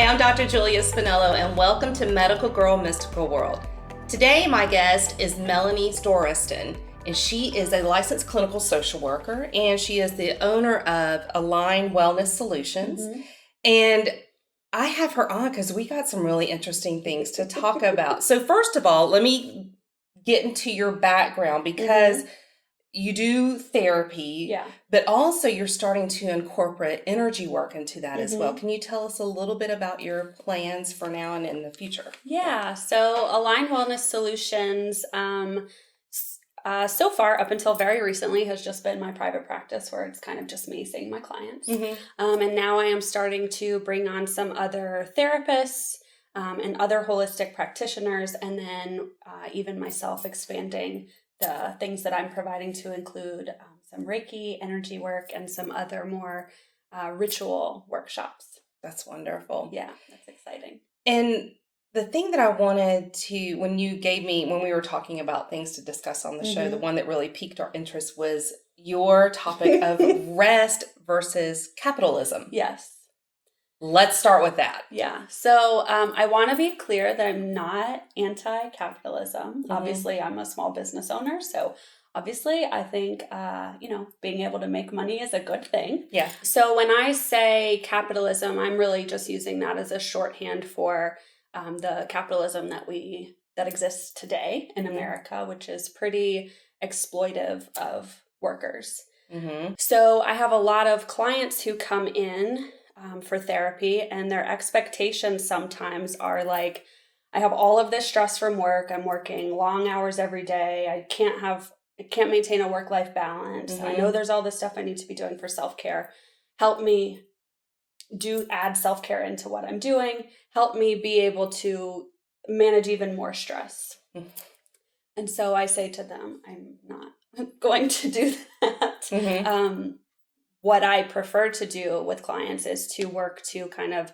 I'm Dr. Julia Spinello, and welcome to Medical Girl Mystical World. Today, my guest is Melanie Storruston, and she is a licensed clinical social worker, and she is the owner of Align Wellness Solutions. Mm-hmm. And I have her on because we got some really interesting things to talk about. So first of all, let me get into your background because you do therapy, but also you're starting to incorporate energy work into that as well. Can you tell us a little bit about your plans for now and in the future? Yeah, so Align Wellness Solutions, so far up until very recently has just been my private practice where it's kind of just me seeing my clients. And now I am starting to bring on some other therapists and other holistic practitioners, and then even myself expanding the things that I'm providing to include some Reiki, energy work, and some other more ritual workshops. That's wonderful. Yeah, that's exciting. And the thing that I wanted to, when we were talking about things to discuss on the show, the one that really piqued our interest was your topic of rest versus capitalism. Yes. Let's start with that. Yeah. So I want to be clear that I'm not anti-capitalism. Obviously, I'm a small business owner. So obviously, I think, being able to make money is a good thing. Yeah. So when I say capitalism, I'm really just using that as a shorthand for the capitalism that exists today in America, which is pretty exploitive of workers. So I have a lot of clients who come in for therapy, and their expectations sometimes are like, I have all of this stress from work. I'm working long hours every day. I can't maintain a work-life balance. I know there's all this stuff I need to be doing for self-care. Help me add self-care into what I'm doing. Help me be able to manage even more stress. And so I say to them, I'm not going to do that. What I prefer to do with clients is to work to kind of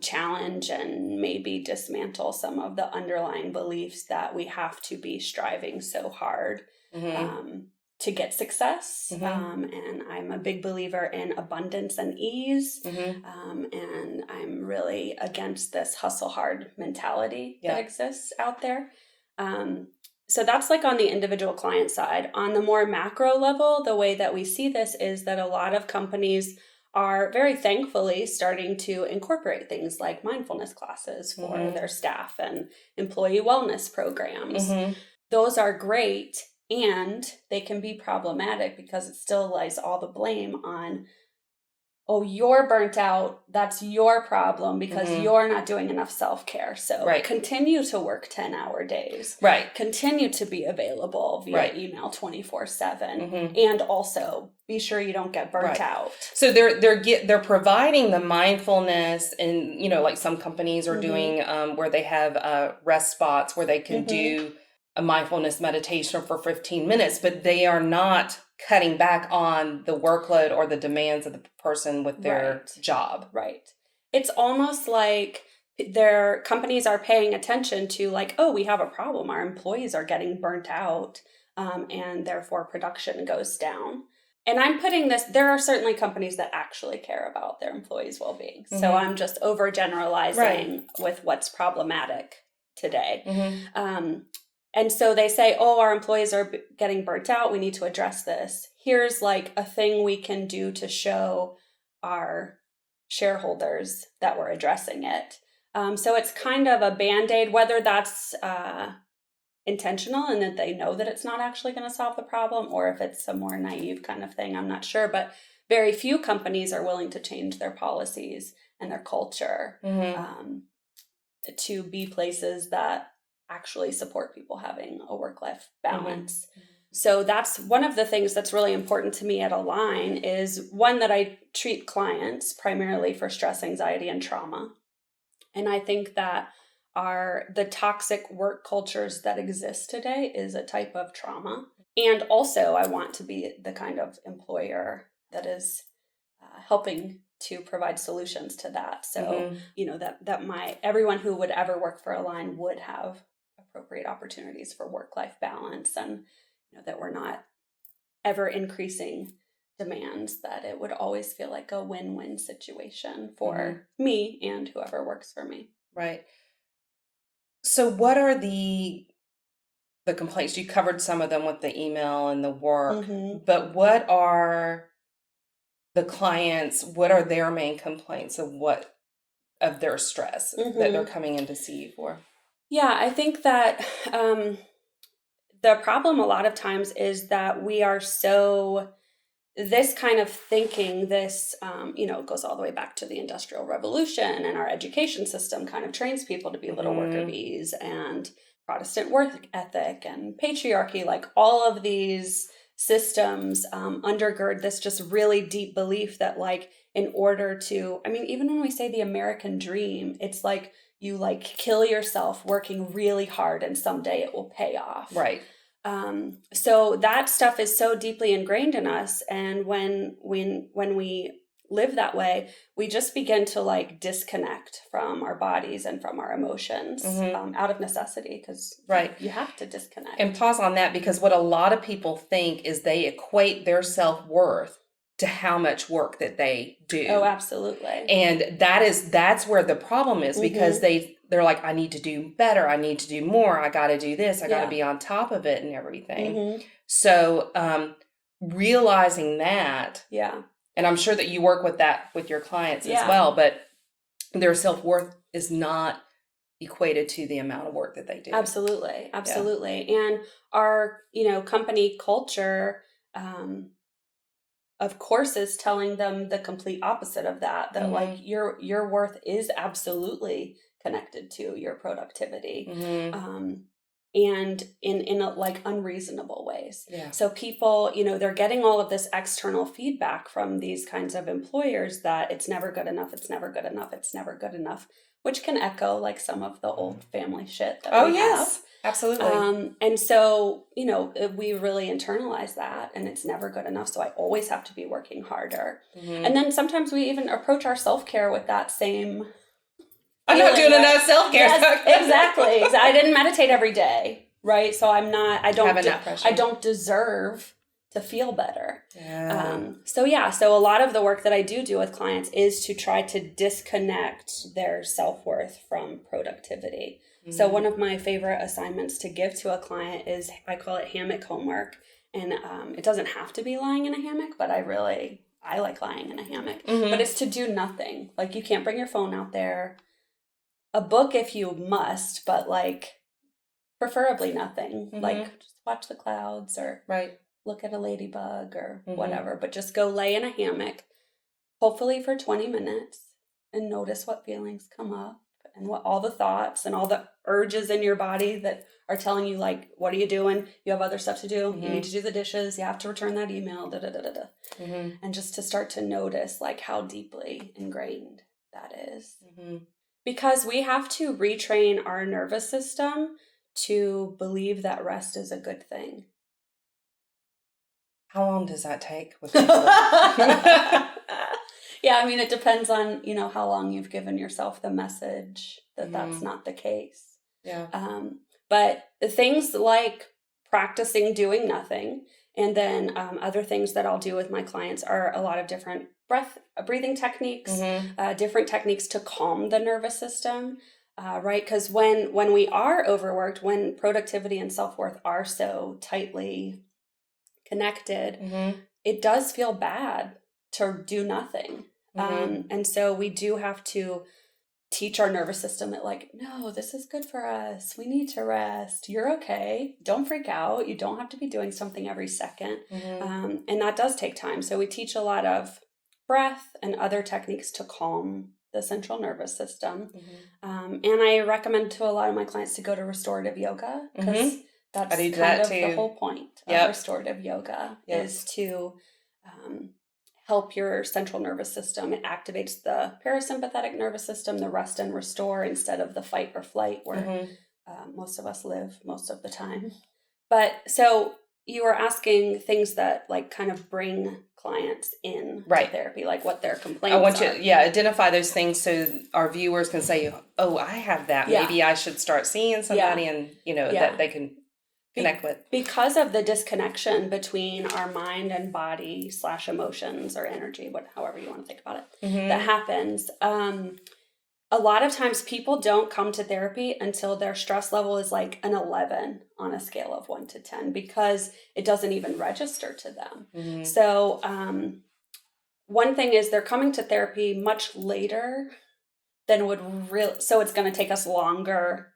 challenge and maybe dismantle some of the underlying beliefs that we have to be striving so hard to get success. And I'm a big believer in abundance and ease. And I'm really against this hustle hard mentality that exists out there. So that's like on the individual client side. On the more macro level, the way that we see this is that a lot of companies are very thankfully starting to incorporate things like mindfulness classes for their staff and employee wellness programs. Those are great, and they can be problematic because it still lays all the blame on, oh, you're burnt out. That's your problem because you're not doing enough self-care. So continue to work 10-hour days. Continue to be available via email 24/7, and also be sure you don't get burnt out. So they're providing the mindfulness, and like some companies are doing where they have rest spots where they can do a mindfulness meditation for 15 minutes, but they are not cutting back on the workload or the demands of the person with their job. It's almost like their companies are paying attention to like, oh, we have a problem. Our employees are getting burnt out, and therefore production goes down. And I'm putting this, there are certainly companies that actually care about their employees' well-being. So I'm just overgeneralizing with what's problematic today. And so they say, oh, our employees are getting burnt out. We need to address this. Here's like a thing we can do to show our shareholders that we're addressing it. So it's kind of a Band-Aid, whether that's intentional and that they know that it's not actually going to solve the problem, or if it's a more naive kind of thing, I'm not sure. But very few companies are willing to change their policies and their culture to be places that actually support people having a work-life balance. So that's one of the things that's really important to me at Align is one, that I treat clients primarily for stress, anxiety, and trauma. And I think that the toxic work cultures that exist today is a type of trauma. And also I want to be the kind of employer that is helping to provide solutions to that. So, that everyone who would ever work for Align would have appropriate opportunities for work-life balance, and that we're not ever increasing demands that it would always feel like a win-win situation for me and whoever works for me. Right. So what are the complaints? You covered some of them with the email and the work, but what are the clients, what are their main complaints of their stress that they're coming in to see you for? Yeah, I think that the problem a lot of times is that we are this kind of thinking, this, goes all the way back to the Industrial Revolution, and our education system kind of trains people to be little worker bees, and Protestant work ethic and patriarchy, like all of these systems undergird this just really deep belief that like in order to, even when we say the American dream, it's like you like kill yourself working really hard and someday it will pay off. Right. So that stuff is so deeply ingrained in us. And when we live that way, we just begin to like disconnect from our bodies and from our emotions out of necessity, because you have to disconnect. And pause on that, because what a lot of people think is they equate their self-worth to how much work that they do. Oh, absolutely. And that's where the problem is, because they're like, I need to do better. I need to do more. I got to do this. I got to be on top of it and everything. So realizing that, and I'm sure that you work with that with your clients as well, but their self-worth is not equated to the amount of work that they do. Absolutely. And our, company culture, of course, is telling them the complete opposite of that, like your worth is absolutely connected to your productivity. And in like unreasonable ways. So people, they're getting all of this external feedback from these kinds of employers that it's never good enough, it's never good enough, it's never good enough, which can echo like some of the old family shit that we have. Absolutely. And so, we really internalize that, and it's never good enough. So I always have to be working harder. And then sometimes we even approach our self-care with that same I'm not doing enough self-care. Yes, exactly. I didn't meditate every day, right? So I don't deserve to feel better. So a lot of the work that I do with clients is to try to disconnect their self-worth from productivity. So one of my favorite assignments to give to a client is, I call it hammock homework. And it doesn't have to be lying in a hammock, but I like lying in a hammock. But it's to do nothing. Like, you can't bring your phone out there. A book if you must, but like preferably nothing. Like, just watch the clouds or look at a ladybug or whatever. But just go lay in a hammock, hopefully for 20 minutes, and notice what feelings come up and what all the thoughts and all the urges in your body that are telling you, like, what are you doing? You have other stuff to do. You need to do the dishes. You have to return that email. And just to start to notice like how deeply ingrained that is. Because we have to retrain our nervous system to believe that rest is a good thing. How long does that take with people? It depends on, how long you've given yourself the message that that's not the case. But things like practicing doing nothing, and then other things that I'll do with my clients are a lot of different breathing techniques, different techniques to calm the nervous system, right? Because when we are overworked, when productivity and self-worth are so tightly connected, it does feel bad to do nothing. And so we do have to teach our nervous system that, like, no, this is good for us. We need to rest. You're okay. Don't freak out. You don't have to be doing something every second. And that does take time. So we teach a lot of breath and other techniques to calm the central nervous system. And I recommend to a lot of my clients to go to restorative yoga, because that's kind of the whole point of restorative yoga is to help your central nervous system. It activates the parasympathetic nervous system, the rest and restore, instead of the fight or flight where most of us live most of the time. But so you were asking things that like kind of bring clients in to therapy, like what their complaints are. I want you to identify those things so our viewers can say, oh, I have that. Maybe I should start seeing somebody and, that they can connect with. Because of the disconnection between our mind and body / emotions or energy, however you want to think about it, that happens. A lot of times people don't come to therapy until their stress level is like an 11 on a scale of 1 to 10 because it doesn't even register to them. So one thing is they're coming to therapy much later than would really, so it's going to take us longer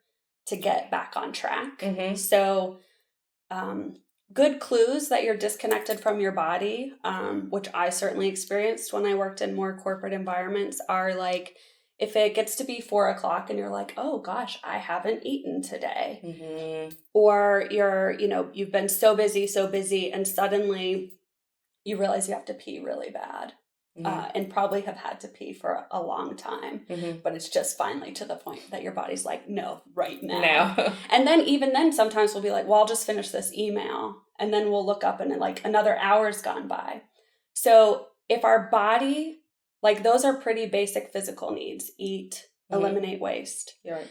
to get back on track. So good clues that you're disconnected from your body, which I certainly experienced when I worked in more corporate environments, are like, if it gets to be 4:00 and you're like, oh gosh, I haven't eaten today. Or you've been so busy, and suddenly you realize you have to pee really bad. And probably have had to pee for a long time, but it's just finally to the point that your body's like, no, right now. No. And then even then, sometimes we'll be like, well, I'll just finish this email. And then we'll look up and like another hour's gone by. So if our body, like those are pretty basic physical needs, eat, eliminate waste. You're right.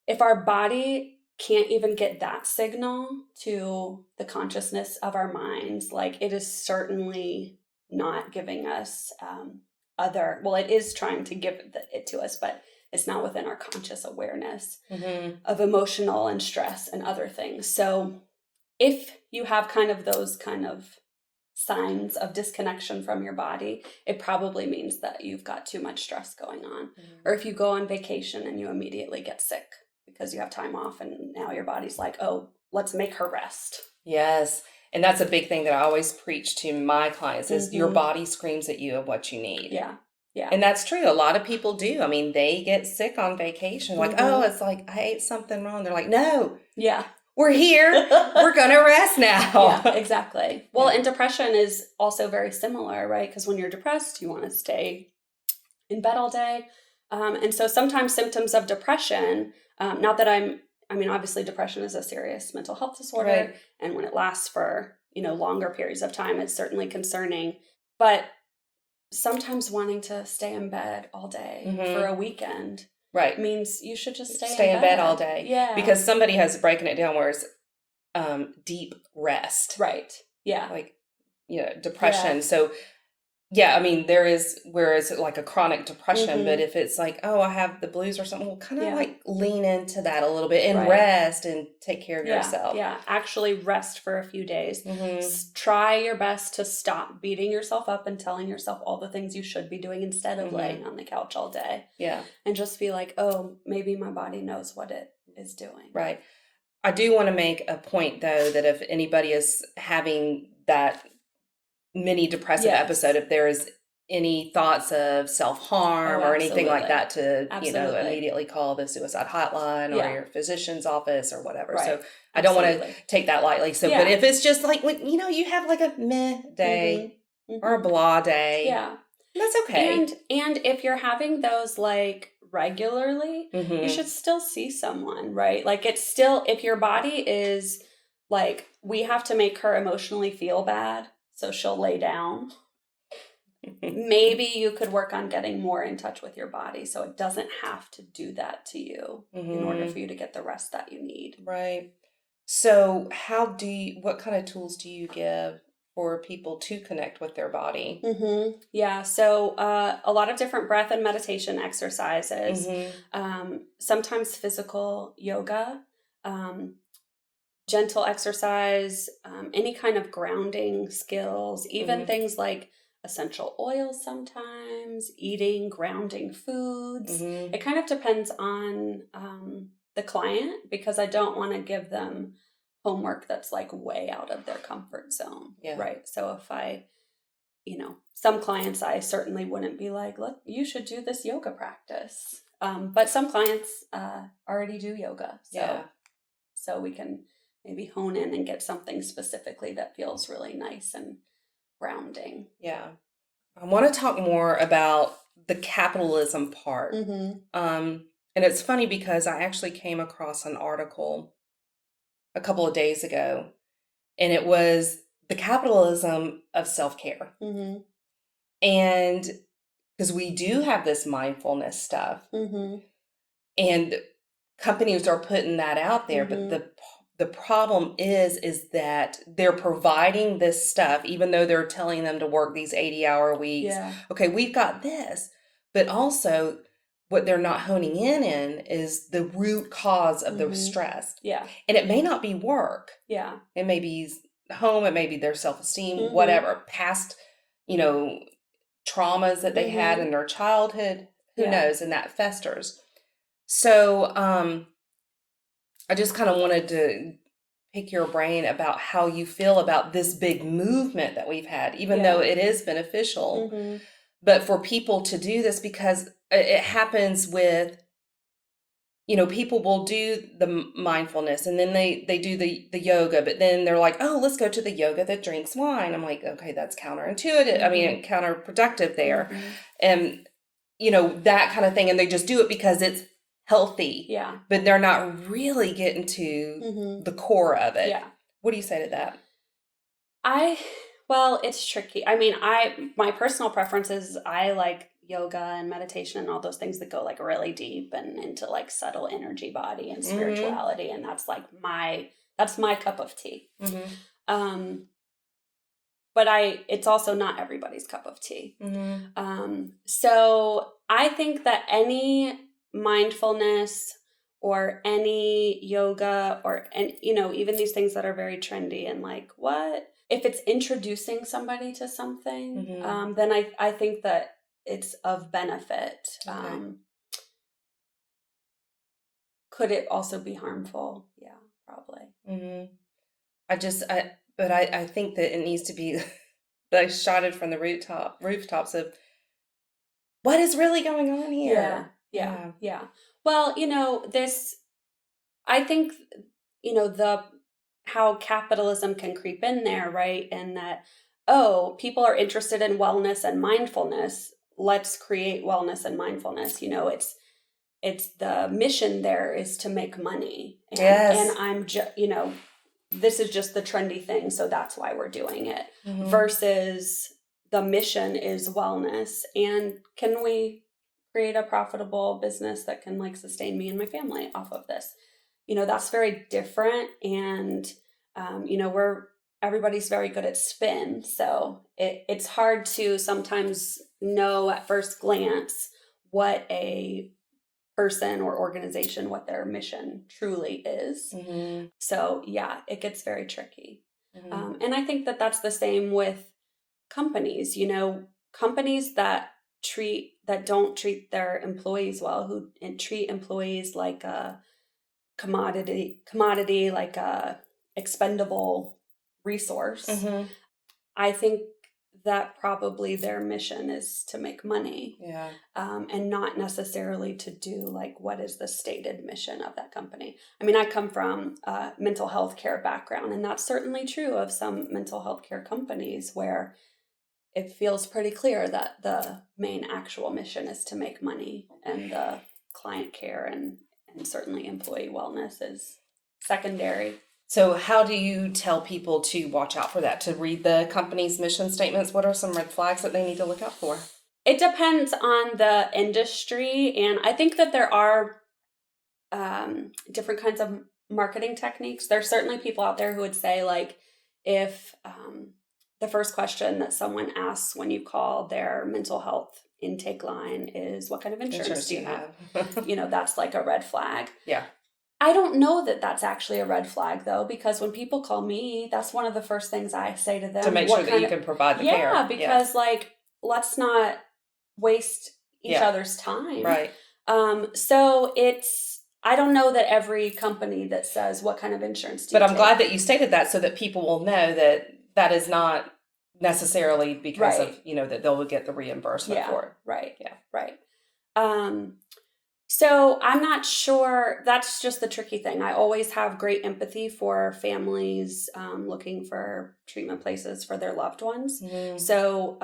If our body can't even get that signal to the consciousness of our minds, like it is certainly not giving us it is trying to give it to us, but it's not within our conscious awareness of emotional and stress and other things. So if you have those kind of signs of disconnection from your body, it probably means that you've got too much stress going on. Or if you go on vacation and you immediately get sick because you have time off and now your body's like, oh, let's make her rest. Yes. And that's a big thing that I always preach to my clients is your body screams at you of what you need. Yeah. Yeah. And that's true. A lot of people do. I mean, they get sick on vacation. Like, oh, it's like, I ate something wrong. They're like, no. Yeah. We're here. We're going to rest now. Yeah, exactly. Well, and depression is also very similar, right? Because when you're depressed, you want to stay in bed all day. And so sometimes symptoms of depression, obviously depression is a serious mental health disorder. Right. And when it lasts for, longer periods of time, it's certainly concerning. But sometimes wanting to stay in bed all day for a weekend means you should just stay in bed all day. Yeah. Because somebody has broken it down where it's deep rest. Right. Yeah. Like, depression. Yeah. So, yeah, I mean, there is, whereas like a chronic depression, but if it's like, oh, I have the blues or something, we'll kind of like lean into that a little bit and rest and take care of yourself. Yeah, actually rest for a few days. Try your best to stop beating yourself up and telling yourself all the things you should be doing instead of laying on the couch all day. Yeah. And just be like, oh, maybe my body knows what it is doing. Right. I do want to make a point, though, that if anybody is having that mini depressive episode, if there is any thoughts of self-harm or anything like that, to immediately call the suicide hotline or your physician's office or whatever. Right. So I don't want to take that lightly. So but if it's just like when you have like a meh day or a blah day, that's okay. And if you're having those like regularly, you should still see someone, right? Like it's still, if your body is like, we have to make her emotionally feel bad so she'll lay down. Maybe you could work on getting more in touch with your body so it doesn't have to do that to you in order for you to get the rest that you need. Right. So what kind of tools do you give for people to connect with their body? Yeah. So a lot of different breath and meditation exercises, sometimes physical yoga, gentle exercise, any kind of grounding skills, even things like essential oils sometimes, eating grounding foods. It kind of depends on the client because I don't want to give them homework that's like way out of their comfort zone. Yeah. Right. So if some clients I certainly wouldn't be like, look, you should do this yoga practice. But some clients already do yoga. So we can maybe hone in and get something specifically that feels really nice and grounding. Yeah. I want to talk more about the capitalism part. And it's funny because I actually came across an article a couple of days ago, and it was the capitalism of self-care. And because we do have this mindfulness stuff, and companies are putting that out there, but the problem is that they're providing this stuff, even though they're telling them to work these 80-hour weeks. Yeah. Okay, we've got this. But also, what they're not honing in is the root cause of the stress. Yeah. And it may not be work. Yeah. It may be home. It may be their self-esteem, Mhm. whatever. Past, traumas that they had in their childhood. Who knows? And that festers. So I just kind of wanted to pick your brain about how you feel about this big movement that we've had, even though it is beneficial. But for people to do this, because it happens with, people will do the mindfulness and then they do the yoga, but then they're like, oh, let's go to the yoga that drinks wine. I'm like, okay, that's counterintuitive. I mean, counterproductive there. And, that kind of thing. And they just do it because it's healthy. Yeah. But they're not really getting to the core of it. Yeah. What do you say to that? Well, it's tricky. I mean, my personal preference is I like yoga and meditation and all those things that go like really deep and into like subtle energy body and spirituality. And that's like that's my cup of tea. But it's also not everybody's cup of tea. So I think that any mindfulness or any yoga even these things that are very trendy and like, if it's introducing somebody to something, then I think that it's of benefit. Okay. Could it also be harmful? Yeah, probably. I think that it needs to be like shouted from the rooftops of what is really going on here. Yeah. Well, I think, how capitalism can creep in there, right? And that, people are interested in wellness and mindfulness. Let's create wellness and mindfulness. It's the mission there is to make money. And I'm just, this is just the trendy thing. So that's why we're doing it versus the mission is wellness. And can we create a profitable business that can like sustain me and my family off of this? That's very different. And, everybody's very good at spin. So it's hard to sometimes know at first glance what a person or organization, what their mission truly is. So yeah, it gets very tricky. And I think that that's the same with companies, companies that don't treat their employees well, who treat employees like a commodity, like a expendable resource. I think that probably their mission is to make money. Yeah. And not necessarily to do like what is the stated mission of that company. I mean, I come from a mental health care background, and that's certainly true of some mental health care companies where it feels pretty clear that the main actual mission is to make money, and the client care and certainly employee wellness is secondary. So how do you tell people to watch out for that, to read the company's mission statements? What are some red flags that they need to look out for? It depends on the industry. And I think that there are different kinds of marketing techniques. There's certainly people out there who would say, like, if the first question that someone asks when you call their mental health intake line is, what kind of insurance do you have? That's like a red flag. Yeah. I don't know that that's actually a red flag, though, because when people call me, that's one of the first things I say to them. To make sure that you can provide the care. Yeah, because, let's not waste each other's time. Right. So I don't know that every company that says, what kind of insurance do you take? But I'm glad that you stated that so that people will know that is not necessarily because of, that they'll get the reimbursement for it. Right. Yeah. Right. So I'm not sure. That's just the tricky thing. I always have great empathy for families looking for treatment places for their loved ones. So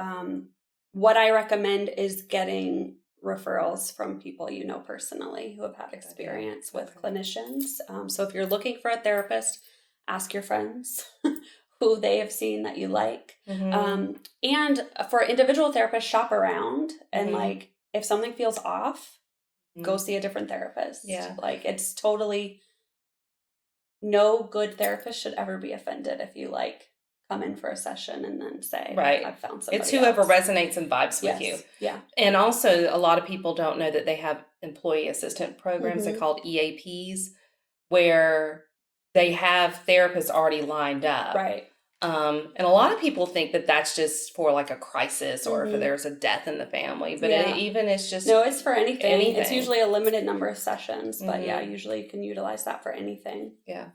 what I recommend is getting referrals from people you know personally who have had experience with clinicians. So if you're looking for a therapist, ask your friends who they have seen that you like. And for individual therapists, shop around. And if something feels off, go see a different therapist. Yeah. It's totally no good therapist should ever be offended if you like come in for a session and then say, right, I've found somebody it's whoever else. resonates and vibes with you. Yeah. And also, a lot of people don't know that they have employee assistant programs. They're called EAPs, where they have therapists already lined up. Right. And a lot of people think that that's just for like a crisis or if there's a death in the family. But it's just... No, it's for anything. It's usually a limited number of sessions. But yeah, usually you can utilize that for anything. Yeah.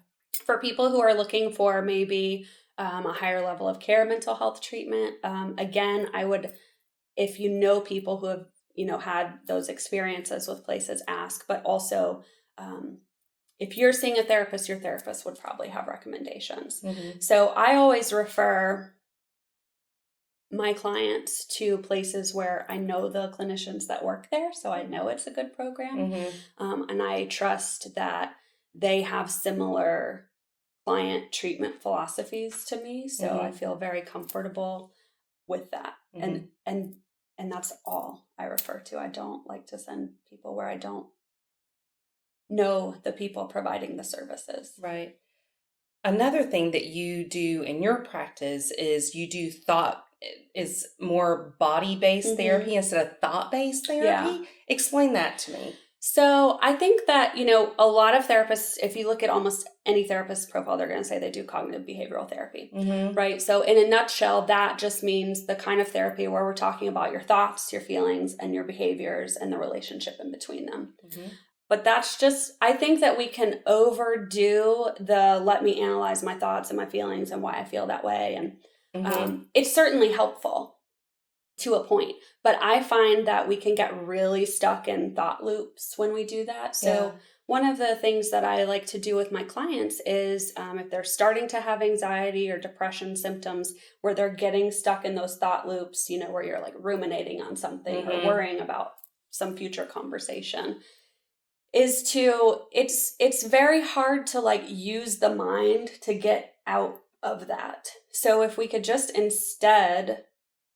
For people who are looking for maybe a higher level of care, mental health treatment, again, I would, if you know people who have, had those experiences with places, ask. But also, if you're seeing a therapist, your therapist would probably have recommendations. So I always refer my clients to places where I know the clinicians that work there, so I know it's a good program. And I trust that they have similar client treatment philosophies to me, so I feel very comfortable with that. And that's all I refer to. I don't like to send people where I don't know the people providing the services. Right. Another thing that you do in your practice is you do more body-based therapy instead of thought-based therapy. Yeah. Explain that to me. So I think that, a lot of therapists, if you look at almost any therapist profile, they're going to say they do cognitive behavioral therapy, right? So in a nutshell, that just means the kind of therapy where we're talking about your thoughts, your feelings, and your behaviors and the relationship in between them. But that's just, I think that we can overdo the let me analyze my thoughts and my feelings and why I feel that way. And it's certainly helpful to a point, but I find that we can get really stuck in thought loops when we do that. So one of the things that I like to do with my clients is if they're starting to have anxiety or depression symptoms where they're getting stuck in those thought loops, where you're like ruminating on something or worrying about some future conversation, it's very hard to like use the mind to get out of that. So if we could just instead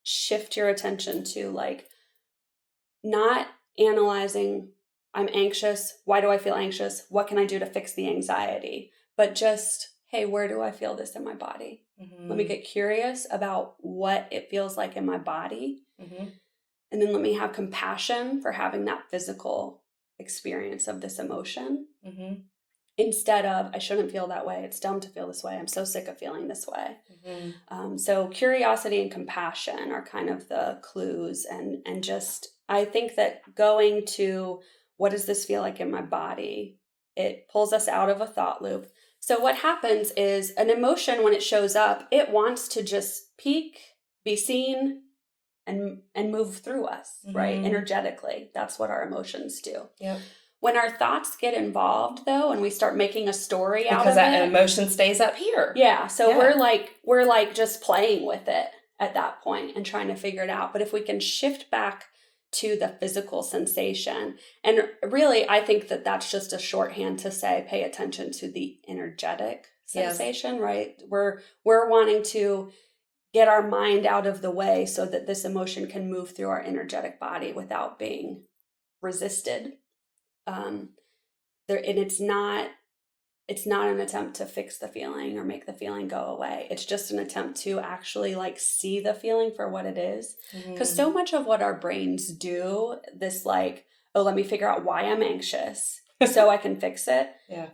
shift your attention to like not analyzing, I'm anxious, why do I feel anxious, what can I do to fix the anxiety, but just, hey, where do I feel this in my body? Let me get curious about what it feels like in my body, and then let me have compassion for having that physical experience of this emotion, instead of, I shouldn't feel that way, it's dumb to feel this way, I'm so sick of feeling this way. So curiosity and compassion are kind of the clues, and just, I think that going to what does this feel like in my body, it pulls us out of a thought loop. So what happens is an emotion, when it shows up, it wants to just peak, be seen, and move through us, right? Energetically. That's what our emotions do. Yep. When our thoughts get involved, though, and we start making a story out of it, because that emotion stays up here. Yeah. So we're like just playing with it at that point and trying to figure it out. But if we can shift back to the physical sensation, and really, I think that that's just a shorthand to say, pay attention to the energetic sensation, right? We're wanting to get our mind out of the way so that this emotion can move through our energetic body without being resisted. And it's not an attempt to fix the feeling or make the feeling go away. It's just an attempt to actually like see the feeling for what it is. Because so much of what our brains do, this like, oh, let me figure out why I'm anxious so I can fix it. Yeah.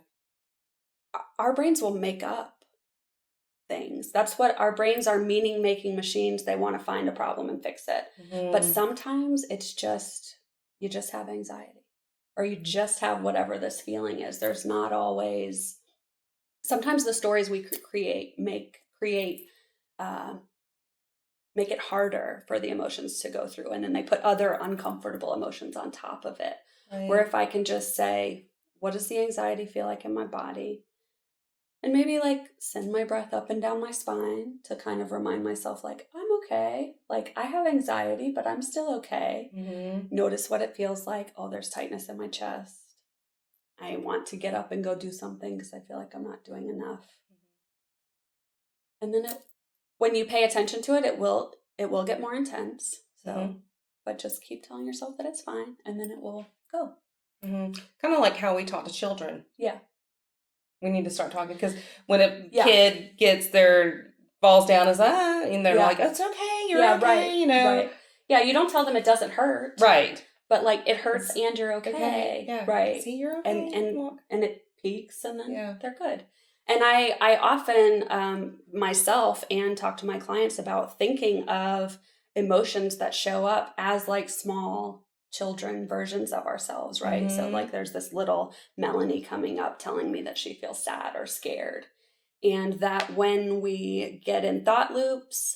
Our brains will make up things. That's what our brains are, meaning-making machines. They want to find a problem and fix it. But sometimes it's just, you just have anxiety, or you just have whatever this feeling is. There's not always, sometimes the stories we create make it harder for the emotions to go through. And then they put other uncomfortable emotions on top of it. Right. Where if I can just say, what does the anxiety feel like in my body? And maybe like send my breath up and down my spine to kind of remind myself like, I'm okay. Like I have anxiety, but I'm still okay. Notice what it feels like. Oh, there's tightness in my chest. I want to get up and go do something because I feel like I'm not doing enough. And then when you pay attention to it, it will get more intense. So, but just keep telling yourself that it's fine, and then it will go. Kind of like how we talk to children. Yeah. We need to start talking, because when a kid falls down and they're like, it's okay, you're okay, right, Right. Yeah, you don't tell them it doesn't hurt. Right. But like, it hurts and you're okay. Yeah. Right. See, you're okay. And it peaks and then they're good. And I often myself and talk to my clients about thinking of emotions that show up as like small children versions of ourselves, right? Mm-hmm. So like there's this little Melanie coming up telling me that she feels sad or scared. And that when we get in thought loops,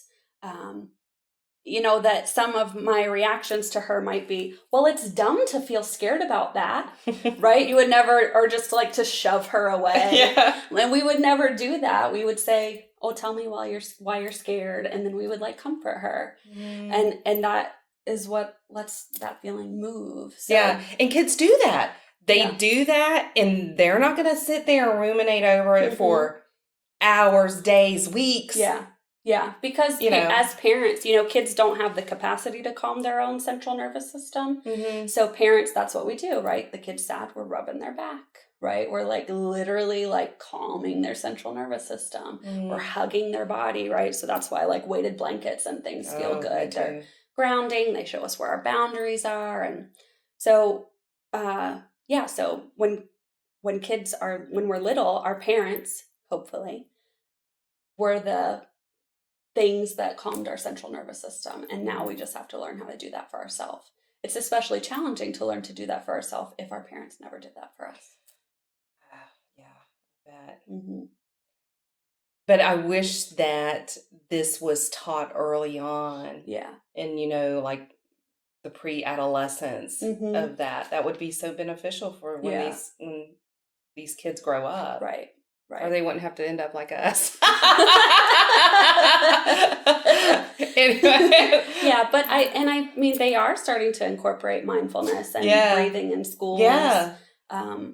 that some of my reactions to her might be, well, it's dumb to feel scared about that, right? You would never, or just like to shove her away. Yeah. And we would never do that. We would say, oh, tell me why you're scared. And then we would like comfort her. Mm. And that is what lets that feeling move. So, yeah. And kids do that. They do that, and they're not going to sit there and ruminate over it for hours, days, weeks. Yeah. Yeah, because as parents, kids don't have the capacity to calm their own central nervous system. Mm-hmm. So parents, that's what we do, right? The kid's sad, we're rubbing their back, right? We're like literally like calming their central nervous system. Mm-hmm. We're hugging their body, right? So that's why like weighted blankets and things feel good. They're grounding. They show us where our boundaries are. And so, so when we're little, our parents, hopefully, were the things that calmed our central nervous system. And now we just have to learn how to do that for ourselves. It's especially challenging to learn to do that for ourselves if our parents never did that for us. Yeah, I bet. Mm-hmm. But I wish that this was taught early on. Yeah. And, like the pre-adolescence of that. That would be so beneficial for when these kids grow up. Right. Right. Or they wouldn't have to end up like us. Anyway. Yeah, but I mean, they are starting to incorporate mindfulness and breathing in schools. Yeah.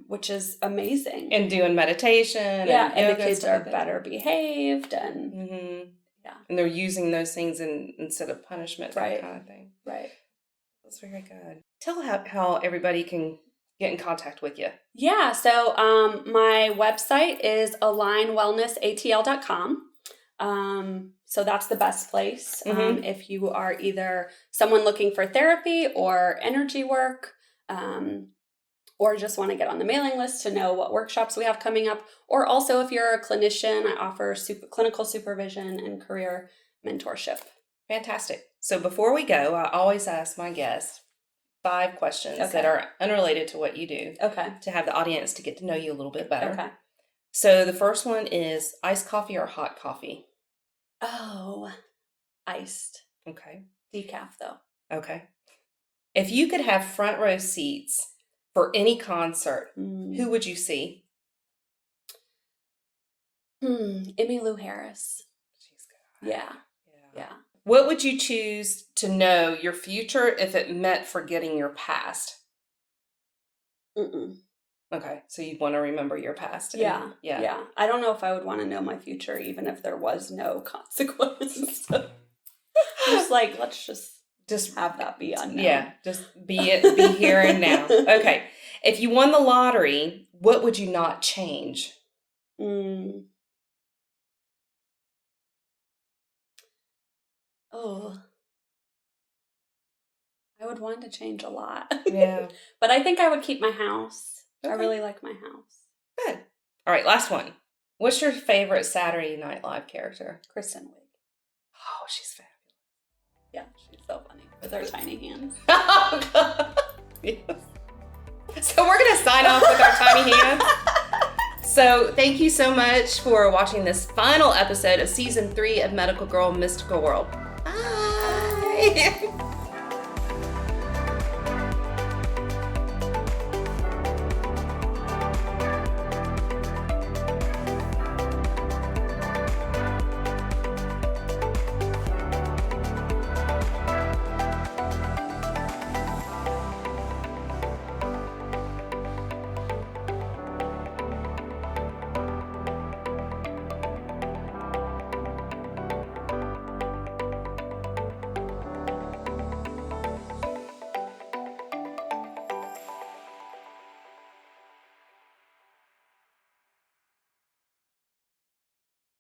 Which is amazing. And doing meditation. Yeah, and the kids are better behaved and and they're using those things instead of punishment, that kind of thing. Right. That's very good. Tell how everybody can get in contact with you. Yeah, so my website is alignwellnessatl.com. So that's the best place. If you are either someone looking for therapy or energy work, or just want to get on the mailing list to know what workshops we have coming up, or also if you're a clinician, I offer clinical supervision and career mentorship. Fantastic. So before we go, I always ask my guests 5 questions that are unrelated to what you do. Okay. To have the audience to get to know you a little bit better. Okay. So the first one is iced coffee or hot coffee? Oh, iced. Okay. Decaf though. Okay. If you could have front row seats for any concert, who would you see? Emmylou Harris. She's good. Yeah. What would you choose to know your future if it meant forgetting your past? Okay, so you'd want to remember your past. Yeah. I don't know if I would want to know my future even if there was no consequence. Just like, let's just have that be unknown. Yeah, just be here and now. Okay, if you won the lottery, what would you not change? Oh, I would want to change a lot. Yeah. But I think I would keep my house. Okay. I really like my house. Good. All right, last one. What's your favorite Saturday Night Live character? Kristen Wiig. Oh, she's fabulous. Yeah, she's so funny with her tiny hands. Oh, God. Yes. So we're going to sign off with our tiny hands. So thank you so much for watching this final episode of Season 3 of Medical Girl Mystical World. Bye.